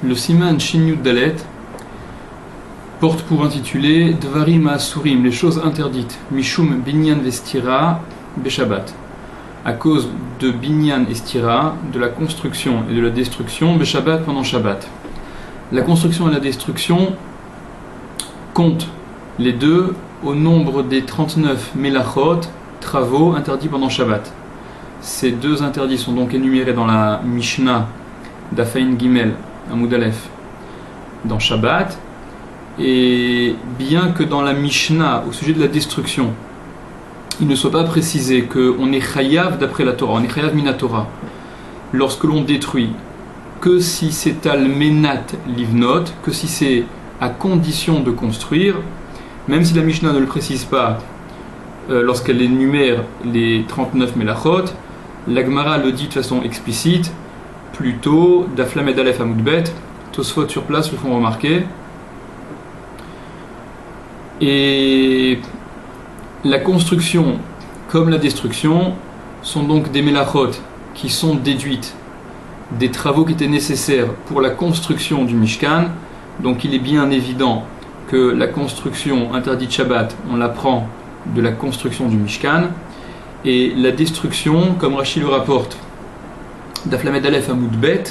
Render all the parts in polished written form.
Le Siman Shin Yud Dalet porte pour intitulé Dvarim Asurim, les choses interdites, Mishum Binyan Vestira Beshabbat, à cause de Binyan et Stira, de la construction et de la destruction Beshabbat pendant Shabbat. La construction et la destruction comptent les deux au nombre des 39 Melachot, travaux interdits pendant Shabbat. Ces deux interdits sont donc énumérés dans la Mishnah d'Afaïn Gimel, Amoud Aleph, dans Shabbat. Et bien que dans la Mishnah, au sujet de la destruction, il ne soit pas précisé qu'on est chayav d'après la Torah, on est chayav minatora, lorsque l'on détruit, que si c'est al menat livnot, que si c'est à condition de construire, même si la Mishnah ne le précise pas lorsqu'elle énumère les 39 melachot, la Gemara le dit de façon explicite, plutôt d'Aflamed Aleph Amoudbet, Tosfot sur place le font remarquer. Et la construction comme la destruction sont donc des melachot qui sont déduites des travaux qui étaient nécessaires pour la construction du Mishkan. Donc il est bien évident que la construction interdite Shabbat, on l'apprend de la construction du Mishkan, et la destruction, comme Rashi le rapporte d'Aflamed Aleph Amoudbet,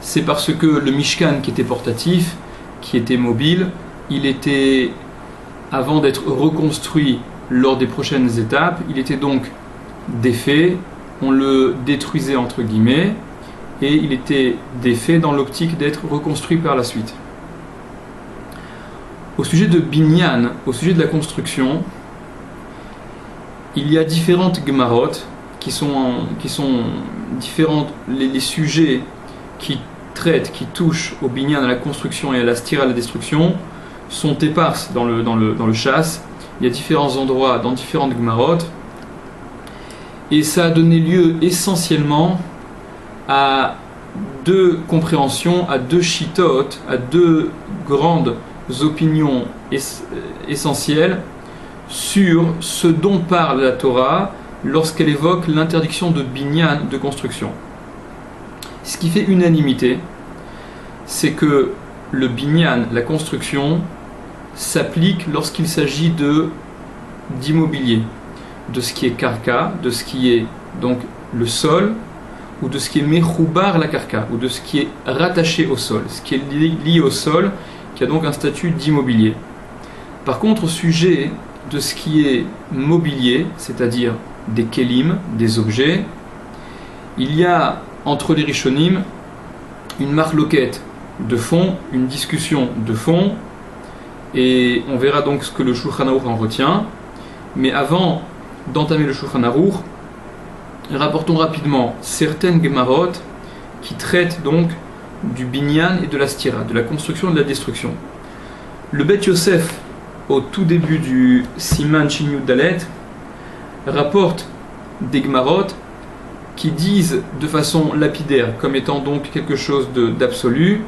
c'est parce que le Mishkan qui était portatif, qui était mobile, il était, avant d'être reconstruit lors des prochaines étapes, il était donc défait, on le détruisait entre guillemets, et il était défait dans l'optique d'être reconstruit par la suite. Au sujet de Binyan, au sujet de la construction, il y a différentes Gemarot qui sont différentes, les sujets qui traitent, qui touchent au Binyan, à la construction et à la stira, à la destruction, sont éparses dans le chasse. Il y a différents endroits dans différentes Gemarot, et ça a donné lieu essentiellement à deux compréhensions, à deux shitot, à deux grandes opinions essentielles sur ce dont parle la Torah lorsqu'elle évoque l'interdiction de binyan, de construction. Ce qui fait unanimité, c'est que le binyan, la construction, s'applique lorsqu'il s'agit d'immobilier, de ce qui est karka, de ce qui est donc le sol, ou de ce qui est mechoubar la karka, ou de ce qui est rattaché au sol, ce qui est lié au sol, qui a donc un statut d'immobilier. Par contre, au sujet de ce qui est mobilier, c'est-à-dire des kelim, des objets, il y a entre les rishonim une marloquette de fond, une discussion de fond, et on verra donc ce que le Shulchan Aruch en retient. Mais avant d'entamer le Shulchan Aruch, rapportons rapidement certaines Gemarot qui traitent donc du binyan et de la stira, de la construction et de la destruction. Le Bet Yosef, au tout début du Siman Shin Yud Dalet, rapporte des Gemarot qui disent de façon lapidaire, comme étant donc quelque chose d'absolu,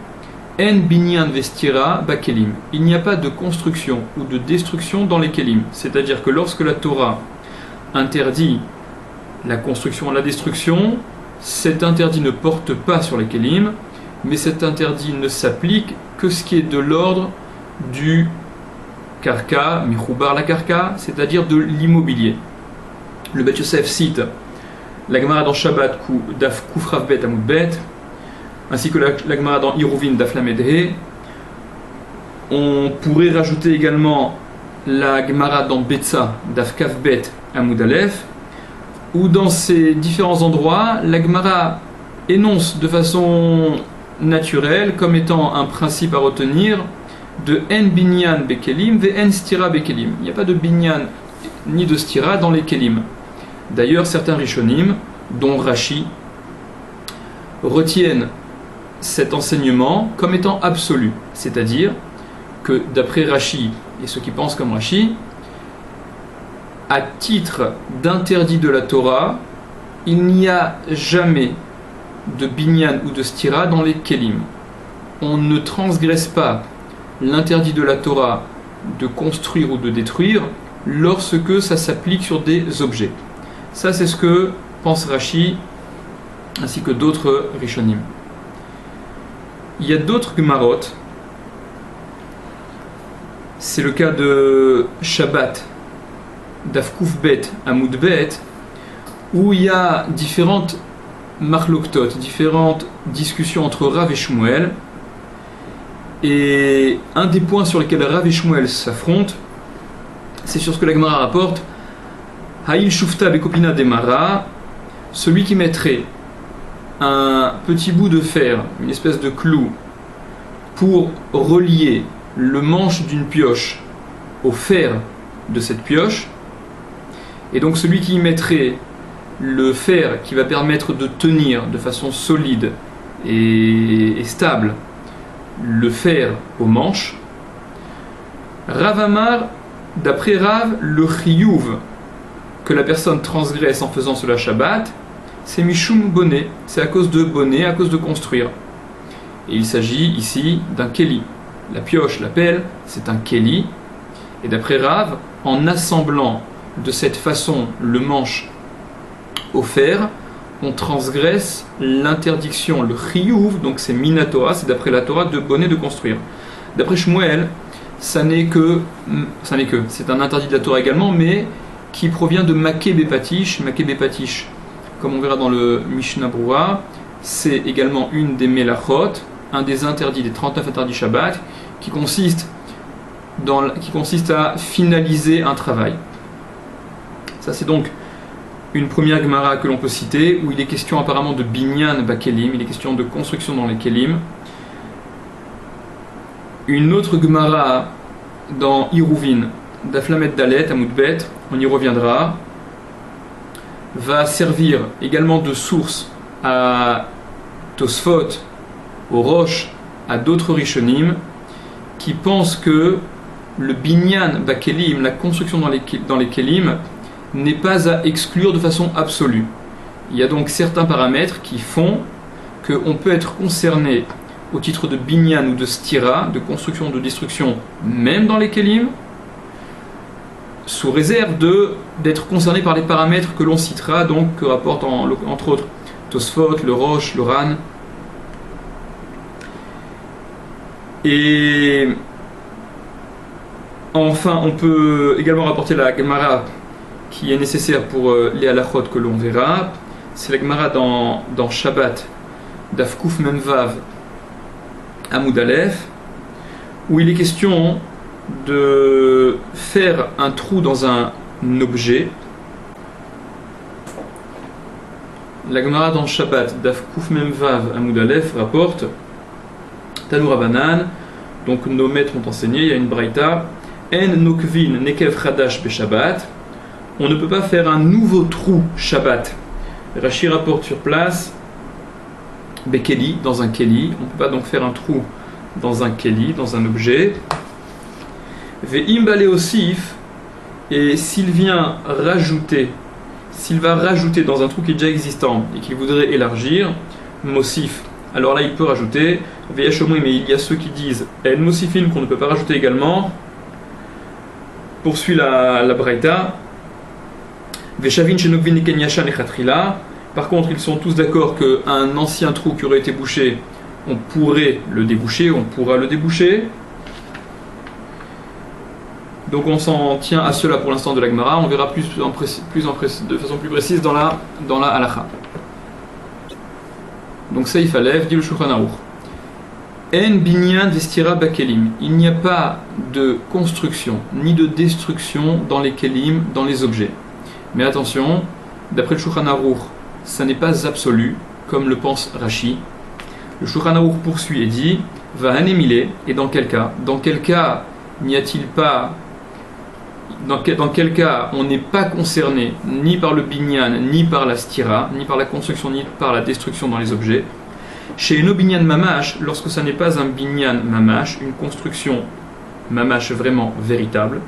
En binyan vestira bakelim. Il n'y a pas de construction ou de destruction dans les kelim. C'est-à-dire que lorsque la Torah interdit la construction et la destruction, cet interdit ne porte pas sur les kelim, mais cet interdit ne s'applique que ce qui est de l'ordre du karka, michoubar la karka, c'est-à-dire de l'immobilier. Le Bet Yosef cite la Gemara dans Shabbat Daf Kufrav Bet Amoudbet, ainsi que la Gemara dans Iruvin Daf Lamed He. On pourrait rajouter également la Gemara dans Betsa Daf Kaf Bet Amoud Aleph, où dans ces différents endroits, la Gemara énonce de façon naturelle, comme étant un principe à retenir, de En binyan bekelim ve En stira bekelim. Il n'y a pas de binyan ni de stira dans les kelim. D'ailleurs, certains rishonim, dont Rashi, retiennent cet enseignement comme étant absolu, c'est-à-dire que d'après Rashi et ceux qui pensent comme Rashi, à titre d'interdit de la Torah, il n'y a jamais de binyan ou de stira dans les kelim. On ne transgresse pas l'interdit de la Torah de construire ou de détruire lorsque ça s'applique sur des objets. Ça, c'est ce que pense Rashi ainsi que d'autres rishonim. Il y a d'autres Gemarot. C'est le cas de Shabbat, Dafkouf Bet, Amoud Bet, où il y a différentes marloktot, différentes discussions entre Rav et Shmuel. Et un des points sur lesquels Rav et Shmuel s'affrontent, c'est sur ce que la Gemara rapporte. Ha'il Shufta Bekopina Demara, celui qui mettrait un petit bout de fer, une espèce de clou, pour relier le manche d'une pioche au fer de cette pioche, et donc celui qui y mettrait le fer qui va permettre de tenir de façon solide et stable le fer au manche. Rav Amar, d'après Rav, le chiyuv que la personne transgresse en faisant cela Shabbat, c'est mishum bonnet, c'est à cause de bonnet, à cause de construire. Et il s'agit ici d'un keli. La pioche, la pelle, c'est un keli. Et d'après Rav, en assemblant de cette façon le manche au fer, on transgresse l'interdiction, le chiyuv, donc c'est minatora, c'est d'après la Torah de bonnet de construire. D'après Shmuel, c'est un interdit de la Torah également, mais qui provient de Maké Bepatish. Maké Bepatish, comme on verra dans le Mishnah Brura, c'est également une des melachot, un des interdits, des 39 interdits Shabbat, qui consiste à finaliser un travail. Ça, c'est donc une première Gemara que l'on peut citer, où il est question apparemment de binyan bakelim, il est question de construction dans les kelim. Une autre Gemara dans Iruvin, d'Aflamet Dalet, Amoudbet, on y reviendra, va servir également de source à Tosfot, aux Rosh, à d'autres Rishonim, qui pensent que le binyan bakelim, la construction dans les kelim, n'est pas à exclure de façon absolue. Il y a donc certains paramètres qui font qu'on peut être concerné au titre de binyan ou de stira, de construction ou de destruction, même dans les kelim, sous réserve d'être concerné par les paramètres que l'on citera, donc que rapportent entre autres Tosfot, le Rosh, le Ran. Et enfin, on peut également rapporter la Gemara qui est nécessaire pour les halachot que l'on verra. C'est la Gemara dans Shabbat, Dafkouf Memvav, Amoud Aleph, où il est question de faire un trou dans un objet. La Gemara dans Shabbat, Dafkouf Memvav, Amoud Aleph, rapporte Tanu Rabanan, donc nos maîtres ont enseigné, il y a une braïta, En Nokvin Nekev Chadash Be Shabbat, on ne peut pas faire un nouveau trou Shabbat. Rashi rapporte sur place Bekeli, dans un keli, on ne peut pas donc faire un trou dans un keli, dans un objet. Ve'im Bale Osif, et s'il va rajouter dans un trou qui est déjà existant et qu'il voudrait élargir, Mosif, alors là il peut rajouter, Ve'yashomri, mais il y a ceux qui disent En Mosifim qu'on ne peut pas rajouter également. Poursuit la braïta. Veshavin Shenokvin Niken Yashan et Khatrila. Par contre, ils sont tous d'accord qu'un ancien trou qui aurait été bouché, on pourrait le déboucher, on pourra le déboucher. Donc on s'en tient à cela pour l'instant de la Gemara. On verra de façon plus précise dans la halacha. Donc Seif Alev, dit le Shulchan Aruch. En binyan vestira bakelim. Il n'y a pas de construction ni de destruction dans les kelim, dans les objets. Mais attention, d'après le Shulchan Aruch, ça n'est pas absolu, comme le pense Rashi. Le Shulchan Aruch poursuit et dit va anémilé, et dans quel cas n'y a-t-il pas. Dans quel cas on n'est pas concerné ni par le binyan, ni par la stira, ni par la construction, ni par la destruction dans les objets. Chez une binyan mamash, lorsque ça n'est pas un binyan mamash, une construction mamash vraiment véritable,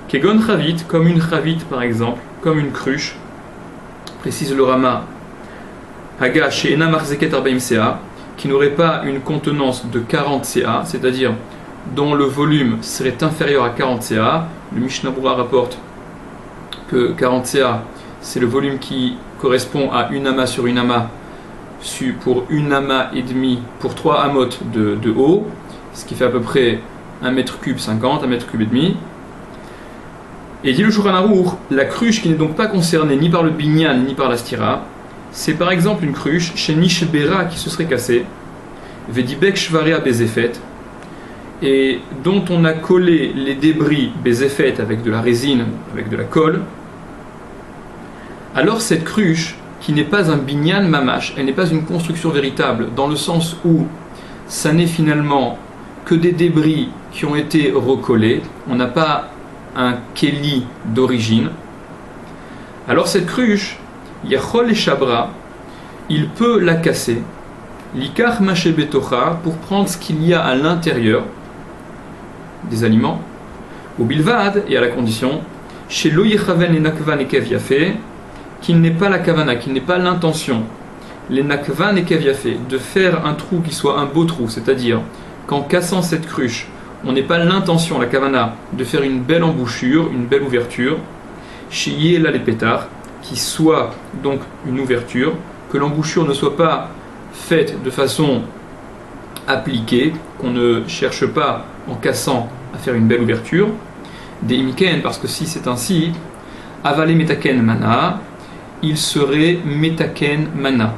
kegon chavit, comme une chavit par exemple, comme une cruche, précise le Rama, haga chez ena marzeket arbaim ca, qui n'aurait pas une contenance de 40 ca, c'est-à-dire dont le volume serait inférieur à 40 ca. Le Mishnah Brura rapporte que 40 ca, c'est le volume qui correspond à une ama sur une ama pour une amas et demi, pour 3 amot de haut, ce qui fait à peu près 1 mètre cube 50, 1 mètre cube et demi. Et dit le Shulchan Aruch, la cruche qui n'est donc pas concernée ni par le binyan ni par la stira, c'est par exemple une cruche chez Nishbera qui se serait cassée, Vedibek Shvarea Bezefet, et dont on a collé les débris Bezefet avec de la résine, avec de la colle. Alors cette cruche, qui n'est pas un binyan mamash, elle n'est pas une construction véritable, dans le sens où ça n'est finalement que des débris qui ont été recollés, on n'a pas un keli d'origine. Alors cette cruche, Yachol et Shabra, il peut la casser, Likar Mache Betocha, pour prendre ce qu'il y a à l'intérieur des aliments, au Bilvad, et à la condition, chez Lo Yechaven et Nakvan et Kev Yafé, qu'il n'est pas la kavana, qu'il n'est pas l'intention, les nakvan et kev yafé, de faire un trou qui soit un beau trou, c'est-à-dire qu'en cassant cette cruche, on n'est pas l'intention, la kavana, de faire une belle embouchure, une belle ouverture, chez Yéla les pétards, qui soit donc une ouverture, que l'embouchure ne soit pas faite de façon appliquée, qu'on ne cherche pas en cassant à faire une belle ouverture, des imken, parce que si c'est ainsi, avalé metaken mana, il serait metaken mana,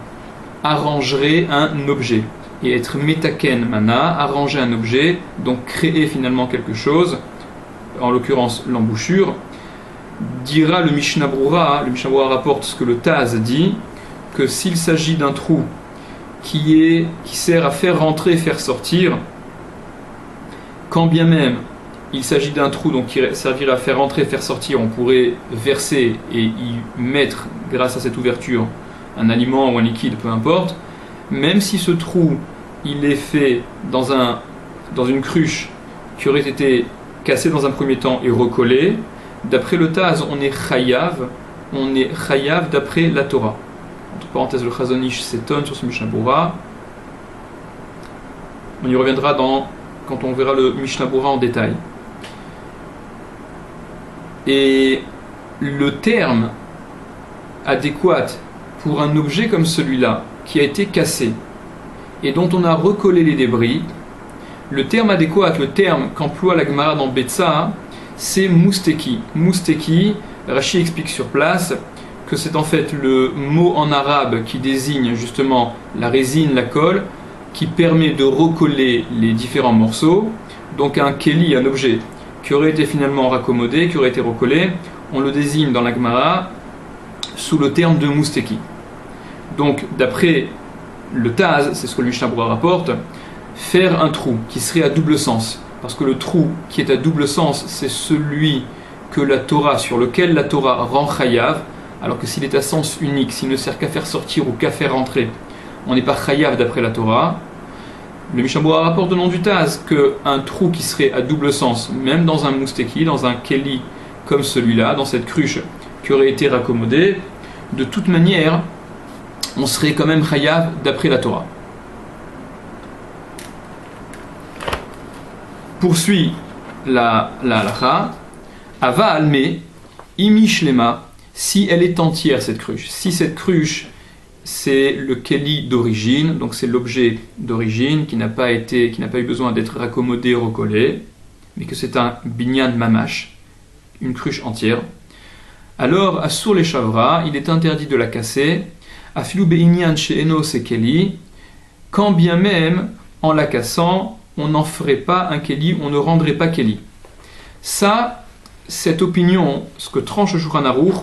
arrangerait un objet. Et être metaken mana, arranger un objet, donc créer finalement quelque chose, en l'occurrence l'embouchure, dira le Mishnah Brura, le Mishnah Brura rapporte ce que le Taz dit, que s'il s'agit d'un trou qui sert à faire rentrer et faire sortir, quand bien même il s'agit d'un trou donc qui servirait à faire rentrer et faire sortir, on pourrait verser et y mettre, grâce à cette ouverture, un aliment ou un liquide, peu importe, même si ce trou il est fait dans une cruche qui aurait été cassée dans un premier temps et recollée, d'après le Taz, on est chayav d'après la Torah. Entre parenthèses, le Chazon Ish s'étonne sur ce Mishnah Brura. On y reviendra quand on verra le Mishnah Brura en détail. Et le terme adéquat pour un objet comme celui-là, qui a été cassé et dont on a recollé les débris, le terme adéquat, le terme qu'emploie la Gemara dans Betsa, c'est mousteki. Mousteki, Rashi explique sur place que c'est en fait le mot en arabe qui désigne justement la résine, la colle, qui permet de recoller les différents morceaux. Donc un keli, un objet qui aurait été finalement raccommodé, qui aurait été recollé, on le désigne dans la Gemara sous le terme de mousteki. Donc d'après le Taz, c'est ce que le Mishnah Brura rapporte, faire un trou qui serait à double sens, parce que le trou qui est à double sens, c'est celui sur lequel la Torah rend chayav, alors que s'il est à sens unique, s'il ne sert qu'à faire sortir ou qu'à faire rentrer, on n'est pas chayav d'après la Torah. Le Mishnah Brura rapporte au nom du Taz qu'un trou qui serait à double sens, même dans un mousteki, dans un keli comme celui-là, dans cette cruche qui aurait été raccommodée, de toute manière, on serait quand même chayav d'après la Torah. Poursuit la halakha, ava alme, imishlema, si elle est entière cette cruche. Si cette cruche c'est le keli d'origine, donc c'est l'objet d'origine qui n'a pas eu besoin d'être raccommodé, recollé, mais que c'est un binyan mamash, une cruche entière. Alors, assur les chavra, il est interdit de la casser, afilu be'inyan she'eno se keli, quand bien même, en la cassant, on n'en ferait pas un keli, on ne rendrait pas keli. Ça, cette opinion, ce que tranche le Shulchan Aruch,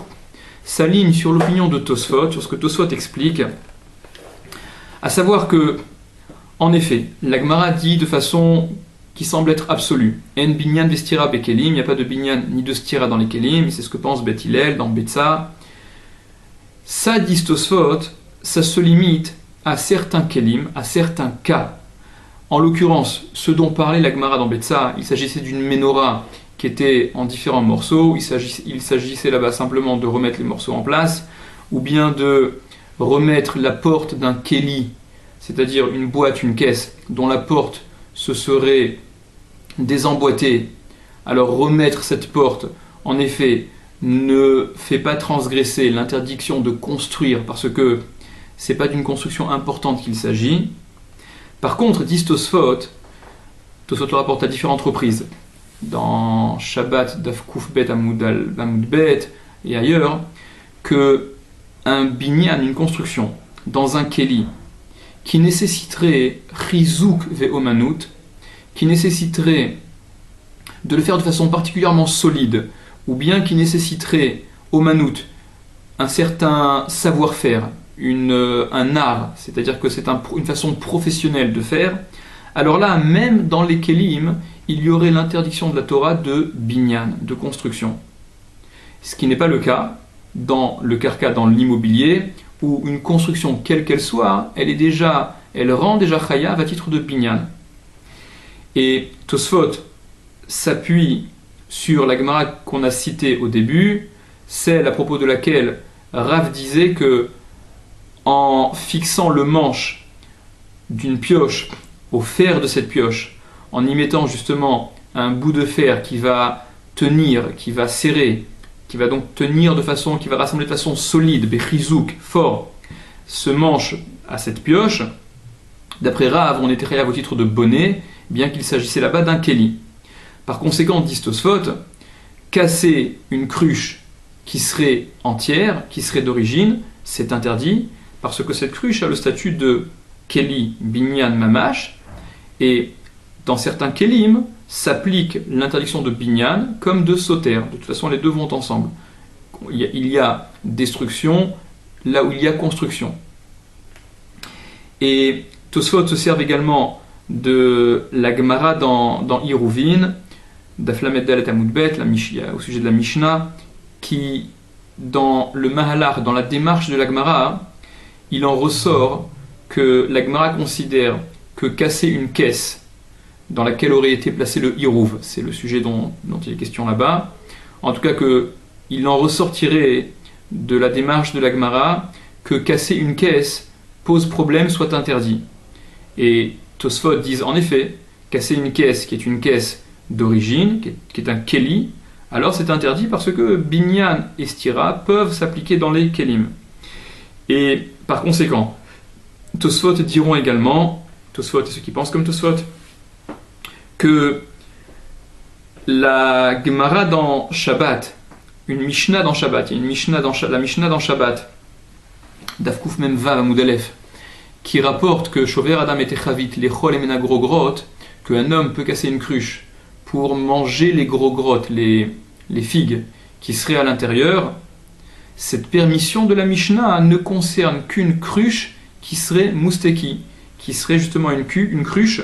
s'aligne sur l'opinion de Tosfot, sur ce que Tosfot explique, à savoir que, en effet, la Gemara dit de façon qui semble être absolue, en binyan vestira bekelim, il n'y a pas de binyan ni de stira dans les kelim, c'est ce que pense Beth Hillel dans Betsa. Ça, dit Tosfot, ça se limite à certains kelim, à certains cas. En l'occurrence, ce dont parlait la Gemara dans Betsa, il s'agissait d'une menorah qui était en différents morceaux, il s'agissait là-bas simplement de remettre les morceaux en place, ou bien de remettre la porte d'un keli, c'est-à-dire une boîte, une caisse, dont la porte se serait désemboîtée. Alors remettre cette porte, en effet, ne fait pas transgresser l'interdiction de construire, parce que c'est pas d'une construction importante qu'il s'agit. Par contre, dit Tosfot le rapporte à différentes reprises, dans Shabbat, Daf Kuf Bet Amud Bet et ailleurs, que un binyan, une construction, dans un keli, qui nécessiterait chizouk ve'omanut, qui nécessiterait de le faire de façon particulièrement solide, ou bien qui nécessiterait omanut, un certain savoir-faire, un art, c'est-à-dire que c'est une façon professionnelle de faire, alors là, même dans les kelim, il y aurait l'interdiction de la Torah de binyan, de construction. Ce qui n'est pas le cas dans le karka, dans l'immobilier, où une construction, quelle qu'elle soit, elle rend déjà chayav à titre de binyan. Et Tosfot s'appuie sur la Gemara qu'on a citée au début, celle à propos de laquelle Rav disait que en fixant le manche d'une pioche au fer de cette pioche, en y mettant justement un bout de fer qui va tenir, qui va serrer, qui va donc tenir qui va rassembler de façon solide, bechizouk, fort, ce manche à cette pioche, d'après Rav, on était chayav au titre de bonnet, bien qu'il s'agissait là-bas d'un keli. Par conséquent, dit Tosfot, casser une cruche qui serait entière, qui serait d'origine, c'est interdit, parce que cette cruche a le statut de keli binyan mamash, et dans certains kelim, s'applique l'interdiction de binyan comme de soter. De toute façon, les deux vont ensemble. Il y a destruction là où il y a construction. Et Tosfot se servent également de la Gemara dans Iruvin, d'Aflamet Dalet Amud Bet, au sujet de la Mishnah, qui, dans le Mahalar, dans la démarche de la Gemara, il en ressort que la Gemara considère que casser une caisse dans laquelle aurait été placé le Hirouv, c'est le sujet dont il est question là-bas, en tout cas qu'il en ressortirait de la démarche de la Gemara que casser une caisse pose problème, soit interdit. Et Tosfot disent en effet, casser une caisse qui est une caisse d'origine, qui est un keli, alors c'est interdit parce que binyan et stira peuvent s'appliquer dans les kelim. Et par conséquent, Tosfot diront également, Tosfot et ceux qui pensent comme Tosfot, que la Gemara dans Shabbat, une Mishnah dans Shabbat, il y a une Mishnah la Mishnah dans Shabbat, Daf Kuf Mem Vav Amud Aleph, qui rapporte que Shover Adam et Techavit, les Chol et Menagrogrot, qu'un homme peut casser une cruche pour manger les gros grottes, les figues qui seraient à l'intérieur, cette permission de la Mishnah ne concerne qu'une cruche qui serait mousteki, qui serait justement une cruche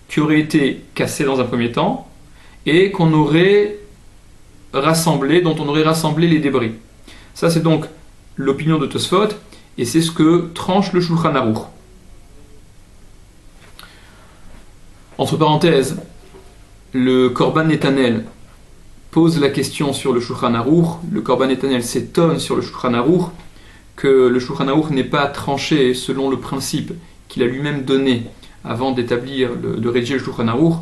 qui aurait été cassée dans un premier temps et qu'on aurait rassemblée, dont on aurait rassemblé les débris. Ça c'est donc l'opinion de Tosfot et c'est ce que tranche le Shulchan Aruch. Entre parenthèses, le Korban Netanel pose la question sur le Shulchan Aruch, le Korban Netanel s'étonne sur le Shulchan Aruch que le Shulchan Aruch n'ait pas tranché selon le principe qu'il a lui-même donné avant de rédiger le Shulchan Aruch,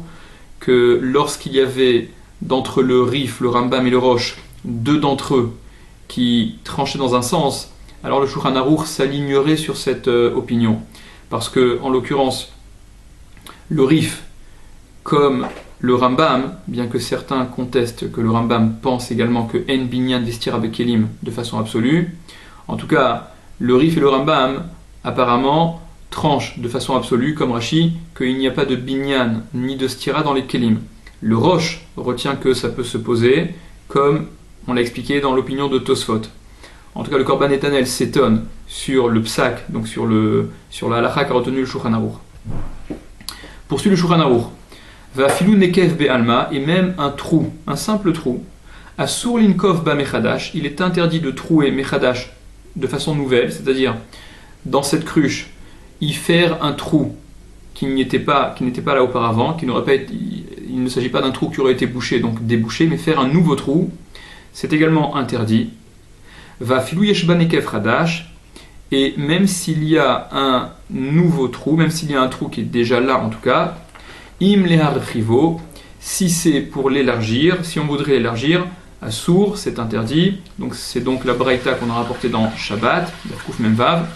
que lorsqu'il y avait d'entre le Rif, le Rambam et le Rosh, deux d'entre eux qui tranchaient dans un sens, alors le Shulchan Aruch s'alignerait sur cette opinion. Parce que, en l'occurrence, le Rif, comme le Rambam, bien que certains contestent que le Rambam pense également que En Binyan Vestira Bekelim de façon absolue, en tout cas, le Rif et le Rambam, apparemment, tranchent de façon absolue, comme Rashi, qu'il n'y a pas de Binyan ni de Stira dans les Kelim. Le Rosh retient que ça peut se poser, comme on l'a expliqué dans l'opinion de Tosfot. En tout cas, le Korban Netanel s'étonne sur le Psak, donc sur la halakha qu'a retenu le Shulchan Aruch. Poursuit le Shulchan Aruch. Va filou nekev be'alma, et même un trou, un simple trou, asur linkov ba mechadash, il est interdit de trouer mechadash de façon nouvelle, c'est-à-dire dans cette cruche, y faire un trou qui n'était pas là auparavant, il ne s'agit pas d'un trou qui aurait été bouché, donc débouché, mais faire un nouveau trou, c'est également interdit. Va filou yeshba nekev hadash, et même s'il y a un nouveau trou, même s'il y a un trou qui est déjà là en tout cas, im lehar chivo, si c'est pour l'élargir, si on voudrait l'élargir, à sourd, c'est interdit. Donc c'est donc la braïta qu'on a rapportée dans Shabbat, Kuf Mem Vav.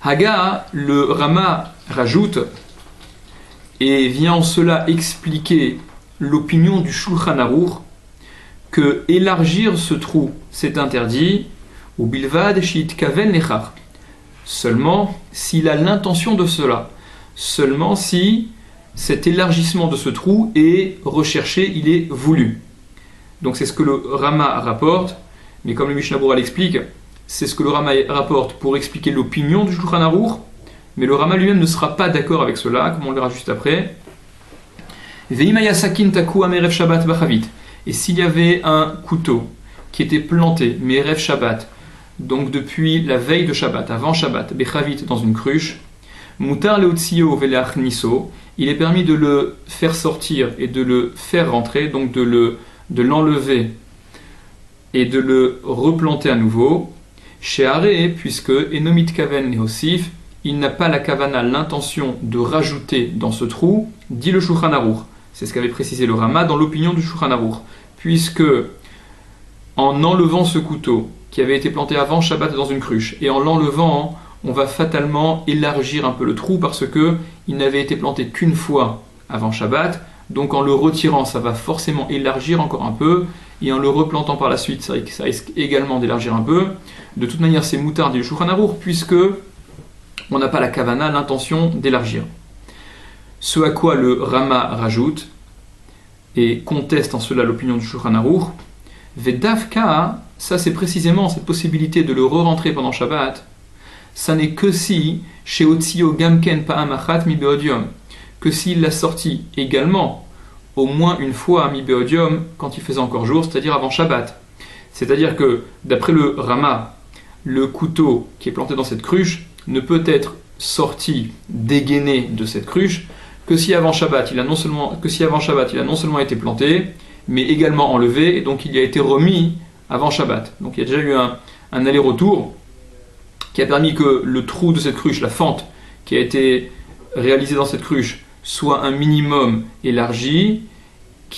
Haga, le Rama rajoute et vient en cela expliquer l'opinion du Shulchan Aruch que élargir ce trou c'est interdit ou bilvad shit kaven nechar, seulement s'il a l'intention de cela, seulement si cet élargissement de ce trou est recherché, il est voulu. Donc c'est ce que le Rama rapporte, mais comme le Mishnah Berurah l'explique, c'est ce que le Rama rapporte pour expliquer l'opinion du Shulchan Aruch, mais le Rama lui-même ne sera pas d'accord avec cela, comme on le verra juste après. Et s'il y avait un couteau qui était planté, Merev Shabbat, donc depuis la veille de Shabbat, avant Shabbat, Bechavit, dans une cruche, Mutar leotzio veleachniso, il est permis de le faire sortir et de le faire rentrer, donc de l'enlever et de le replanter à nouveau. Chez Aré, puisque Enomit Kaven Neosif, il n'a pas la kavana, l'intention de rajouter dans ce trou, dit le Shulchan Aruch. C'est ce qu'avait précisé le Rama dans l'opinion du Shulchan Aruch. Puisque, en enlevant ce couteau qui avait été planté avant Shabbat dans une cruche, et en l'enlevant, on va fatalement élargir un peu le trou parce que il n'avait été planté qu'une fois avant Shabbat, donc en le retirant, ça va forcément élargir encore un peu, et en le replantant par la suite, ça risque également d'élargir un peu. De toute manière, c'est moutard du Shulchan Aruch, puisque on n'a pas la kavana, l'intention d'élargir. Ce à quoi le Rama rajoute, et conteste en cela l'opinion du Shulchan Aruch, Vedavka, ça c'est précisément cette possibilité de le re-rentrer pendant Shabbat, ça n'est que si, chez Otsio Gamken Pa'amachat mi Beodium, que s'il l'a sorti également, au moins une fois mi Beodium, quand il faisait encore jour, c'est-à-dire avant Shabbat. C'est-à-dire que, d'après le Rama, le couteau qui est planté dans cette cruche ne peut être sorti, dégainé de cette cruche, que si avant Shabbat il a non seulement été planté, mais également enlevé, et donc il y a été remis avant Shabbat. Donc il y a déjà eu un aller-retour qui a permis que le trou de cette cruche, la fente qui a été réalisée dans cette cruche, soit un minimum élargi,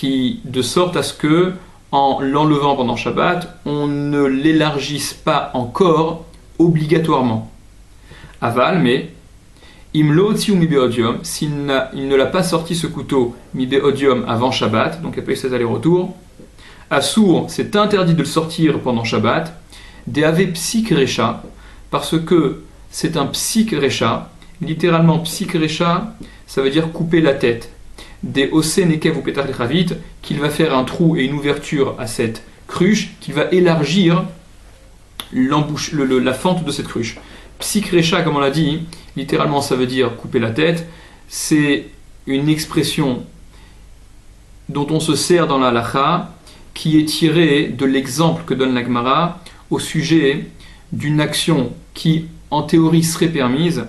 de sorte à ce que, en l'enlevant pendant Shabbat, on ne l'élargisse pas encore obligatoirement. Aval, mais Imlo Tziu mi beodium, s'il ne l'a pas sorti ce couteau mi beodium avant Shabbat, donc après ces allers-retours, Assour, c'est interdit de le sortir pendant Shabbat, Deave psik recha, parce que c'est un psik recha, littéralement psik recha, ça veut dire couper la tête. Des ose nekev ou petar lechavit, qu'il va faire un trou et une ouverture à cette cruche, qu'il va élargir la fente de cette cruche. Psik recha, comme on l'a dit, littéralement ça veut dire couper la tête, c'est une expression dont on se sert dans la halacha, qui est tirée de l'exemple que donne la Gemara au sujet d'une action qui en théorie serait permise,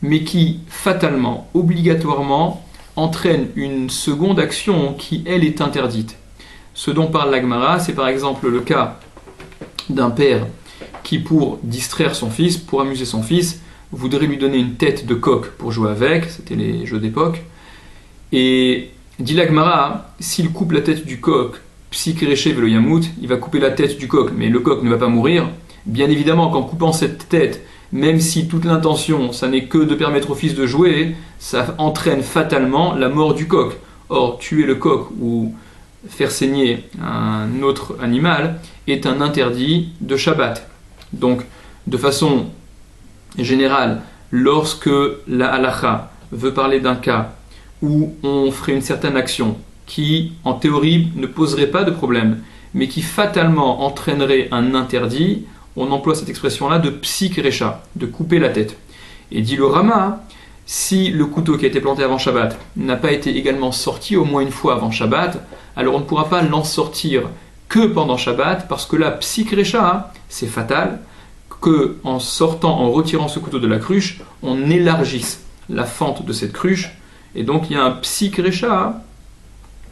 mais qui fatalement, obligatoirement, entraîne une seconde action qui, elle, est interdite. Ce dont parle la Gemara, c'est par exemple le cas d'un père qui, pour distraire son fils, pour amuser son fils, voudrait lui donner une tête de coq pour jouer avec, c'était les jeux d'époque, et dit la Gemara, s'il coupe la tête du coq, psikreché velo yamut, il va couper la tête du coq, mais le coq ne va pas mourir. Bien évidemment qu'en coupant cette tête, même si toute l'intention, ça n'est que de permettre au fils de jouer, ça entraîne fatalement la mort du coq. Or, tuer le coq ou faire saigner un autre animal est un interdit de Shabbat. Donc, de façon générale, lorsque la halacha veut parler d'un cas où on ferait une certaine action qui, en théorie, ne poserait pas de problème, mais qui fatalement entraînerait un interdit, on emploie cette expression-là de psik recha, de couper la tête. Et dit le Rama, si le couteau qui a été planté avant Shabbat n'a pas été également sorti au moins une fois avant Shabbat, alors on ne pourra pas l'en sortir que pendant Shabbat, parce que là, psik recha, c'est fatal, que en retirant ce couteau de la cruche, on élargisse la fente de cette cruche, et donc il y a un psik recha,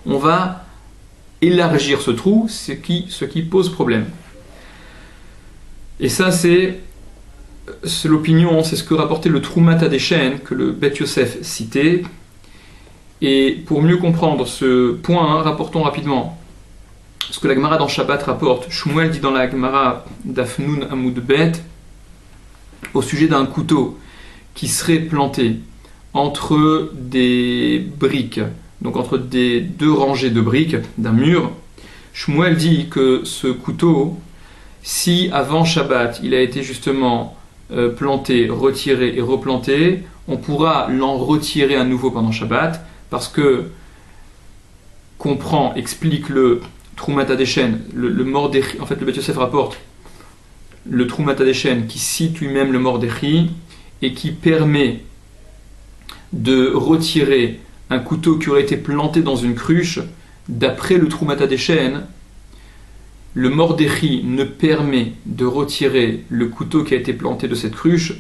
on va élargir ce trou, ce qui pose problème. Et ça, c'est l'opinion, c'est ce que rapportait le Troumat Hadeshen, que le Bet Yosef citait. Et pour mieux comprendre ce point, rapportons rapidement ce que la Gemara dans Shabbat rapporte. Shmuel dit dans la Gemara d'Afnun Amoud Bet, au sujet d'un couteau qui serait planté entre des briques, donc entre des deux rangées de briques d'un mur, Shmuel dit que ce couteau, si avant Shabbat il a été justement planté, retiré et replanté, on pourra l'en retirer à nouveau pendant Shabbat, parce que comprend, explique le Troumat Hadeshen, le Mordechai, en fait le Beth Yosef rapporte le Troumat Hadeshen qui cite lui-même le Mordechai et qui permet de retirer un couteau qui aurait été planté dans une cruche. D'après le Troumat Hadeshen, le Mordechai ne permet de retirer le couteau qui a été planté de cette cruche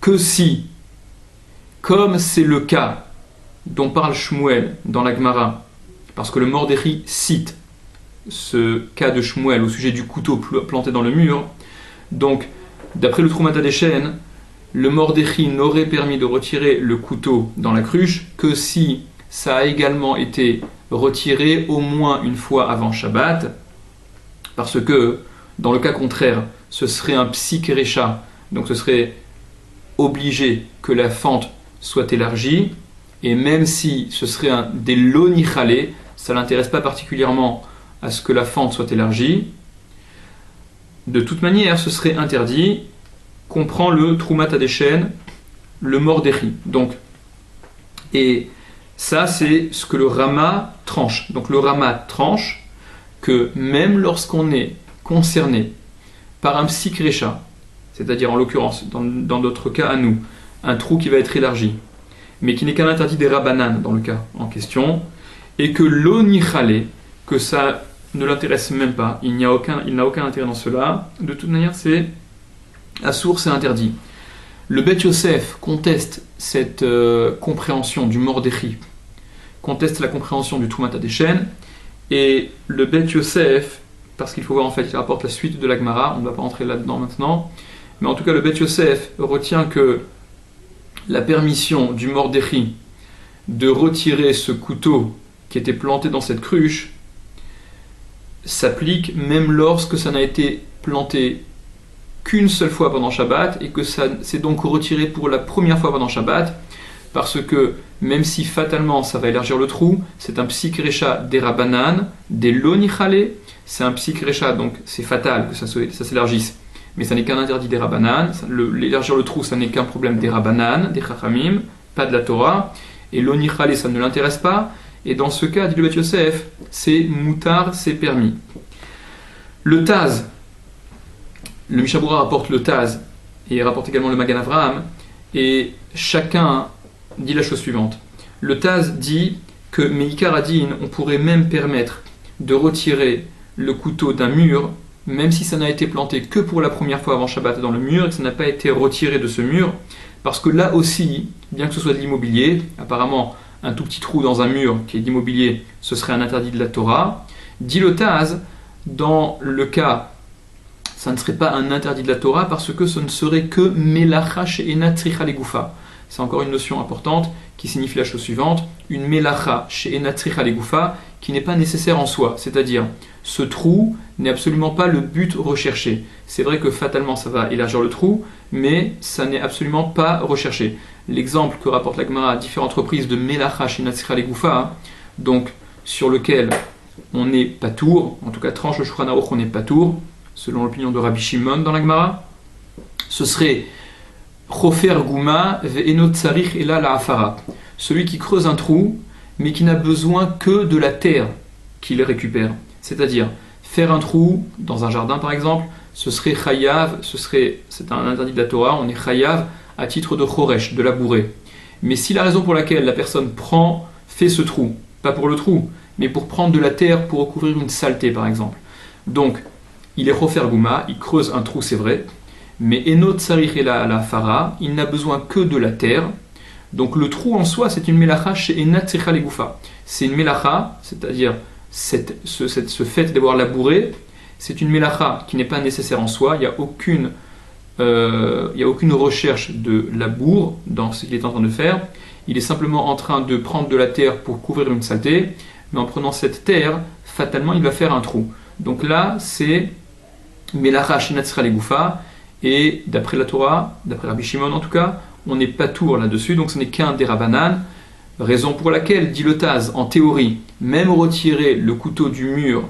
que si, comme c'est le cas dont parle Shmuel dans la Gemara, parce que le Mordechai cite ce cas de Shmuel au sujet du couteau planté dans le mur, donc d'après le Troumat Hadeshen, le Mordechai n'aurait permis de retirer le couteau dans la cruche que si ça a également été retiré au moins une fois avant Shabbat, parce que dans le cas contraire, ce serait un psik recha, donc ce serait obligé que la fente soit élargie, et même si ce serait des lonichale, ça ne l'intéresse pas particulièrement à ce que la fente soit élargie. De toute manière, ce serait interdit. Comprend le Troumat Hadeshen, le Mordechai. Donc, et ça, c'est ce que le Rama tranche. Donc, le Rama tranche que même lorsqu'on est concerné par un psik recha, c'est-à-dire en l'occurrence, dans notre cas à nous, un trou qui va être élargi, mais qui n'est qu'un interdit des Rabbanan dans le cas en question, et que l'onichale, que ça ne l'intéresse même pas, il n'a aucun intérêt dans cela, de toute manière, c'est assour, c'est interdit. Le Beth Yosef conteste cette compréhension du Mordechai, conteste la compréhension du Troumat Hadeshen, et le Beth Yosef, parce qu'il faut voir en fait, il rapporte la suite de la Gemara, on ne va pas entrer là-dedans maintenant, mais en tout cas le Beth Yosef retient que la permission du Mordechai de retirer ce couteau qui était planté dans cette cruche s'applique même lorsque ça n'a été planté qu'une seule fois pendant Shabbat et que ça s'est donc retiré pour la première fois pendant Shabbat, parce que même si fatalement ça va élargir le trou, c'est un psik recha des Rabbanan, des lonichale, c'est un psik recha, donc c'est fatal que ça s'élargisse, mais ça n'est qu'un interdit des Rabbanan, l'élargir le trou ça n'est qu'un problème des Rabbanan, des Chachamim, pas de la Torah, et l'onichale ça ne l'intéresse pas, et dans ce cas, dit le Beth Yosef, c'est moutar, c'est permis. Le Taz, le Mishabura rapporte le Taz, et il rapporte également le Magan Avraham, et chacun dit la chose suivante. Le Taz dit que Meikar Adin, on pourrait même permettre de retirer le couteau d'un mur, même si ça n'a été planté que pour la première fois avant Shabbat dans le mur, et que ça n'a pas été retiré de ce mur, parce que là aussi, bien que ce soit de l'immobilier, apparemment un tout petit trou dans un mur qui est d'immobilier, ce serait un interdit de la Torah. Dit le Taz, dans le cas, ça ne serait pas un interdit de la Torah parce que ce ne serait que melacha she'ena tzricha legoufa. C'est encore une notion importante qui signifie la chose suivante, une melacha she'ena tzricha legoufa qui n'est pas nécessaire en soi, c'est-à-dire ce trou n'est absolument pas le but recherché. C'est vrai que fatalement ça va élargir le trou, mais ça n'est absolument pas recherché. L'exemple que rapporte la Gemara à différentes reprises de melacha she'ena tzricha legoufa, donc sur lequel on n'est pas tour, en tout cas tranche le Shulchan Aruch on n'est pas tour, selon l'opinion de Rabbi Shimon dans la Gemara, ce serait Chofer Gouma ve'eno tsarich ela la'afara, celui qui creuse un trou, mais qui n'a besoin que de la terre qu'il récupère. C'est-à-dire, faire un trou dans un jardin par exemple, ce serait chayav, c'est un interdit de la Torah, on est chayav à titre de choresh, de labourer. Mais si la raison pour laquelle la personne fait ce trou, pas pour le trou, mais pour prendre de la terre pour recouvrir une saleté par exemple, donc il est chofer gouma, il creuse un trou c'est vrai, mais enot tsarich ela la fara, il n'a besoin que de la terre. Donc le trou en soi c'est une melacha she'ena tzricha legoufa. C'est une melacha, c'est-à-dire ce fait d'avoir labouré, c'est une melacha qui n'est pas nécessaire en soi, il n'y a aucune recherche de labour dans ce qu'il est en train de faire. Il est simplement en train de prendre de la terre pour couvrir une saleté, mais en prenant cette terre, fatalement il va faire un trou. Donc là c'est melacha she'ena tzricha legoufa. Et d'après la Torah, d'après Rabbi Shimon en tout cas, on n'est pas tour là-dessus, donc ce n'est qu'un dérabanan. Raison pour laquelle, dit le Taz, en théorie, même retirer le couteau du mur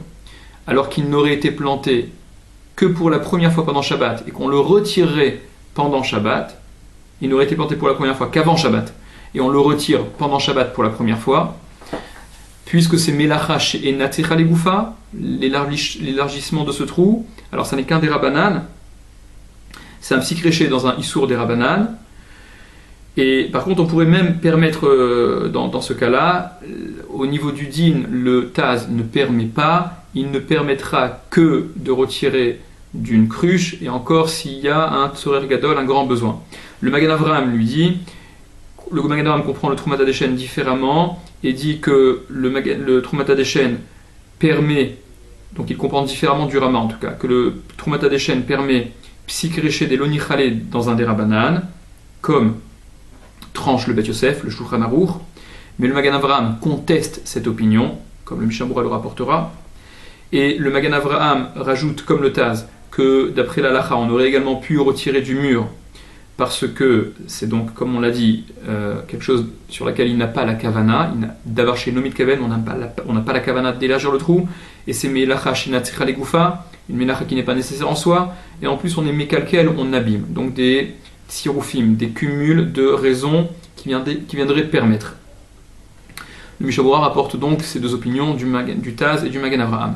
alors qu'il n'aurait été planté que pour la première fois pendant Shabbat et qu'on le retirerait pendant Shabbat, il n'aurait été planté pour la première fois qu'avant Shabbat et on le retire pendant Shabbat pour la première fois, puisque c'est Melacha et Natira Legoufa, l'élargissement de ce trou, alors ça n'est qu'un dérabanan, c'est un psychréché dans un Issour dérabanan. Et par contre, on pourrait même permettre, dans ce cas-là, au niveau du din, le Taz ne permet pas, il ne permettra que de retirer d'une cruche, et encore s'il y a un Tzorer Gadol, un grand besoin. Le Magen Avraham lui dit, le Magen Avraham comprend le Trumat HaDeshen différemment, et dit que le Trumat HaDeshen permet, donc il comprend différemment du Rama en tout cas, que le Trumat HaDeshen permet Psikreché des Lonichale dans un Derabanan, comme tranche le Bet Yosef, le Shulchan Aruch, mais le Magen Avraham conteste cette opinion, comme le Mishnah Berurah le rapportera, et le Magen Avraham rajoute, comme le Taz, que d'après la Lacha, on aurait également pu retirer du mur, parce que c'est donc, comme on l'a dit, quelque chose sur laquelle il n'a pas la kavana, d'avoir chez Nomit Kaven, on n'a pas la kavana d'élargir le trou, et c'est Melacha Shina Tzricha Legoufa, une Melacha qui n'est pas nécessaire en soi, et en plus on est mécalquel, on abîme, donc des Siroufim, des cumuls de raisons qui viendraient permettre. Le Mishnah Berurah rapporte donc ces deux opinions du Taz et du Magen Avraham.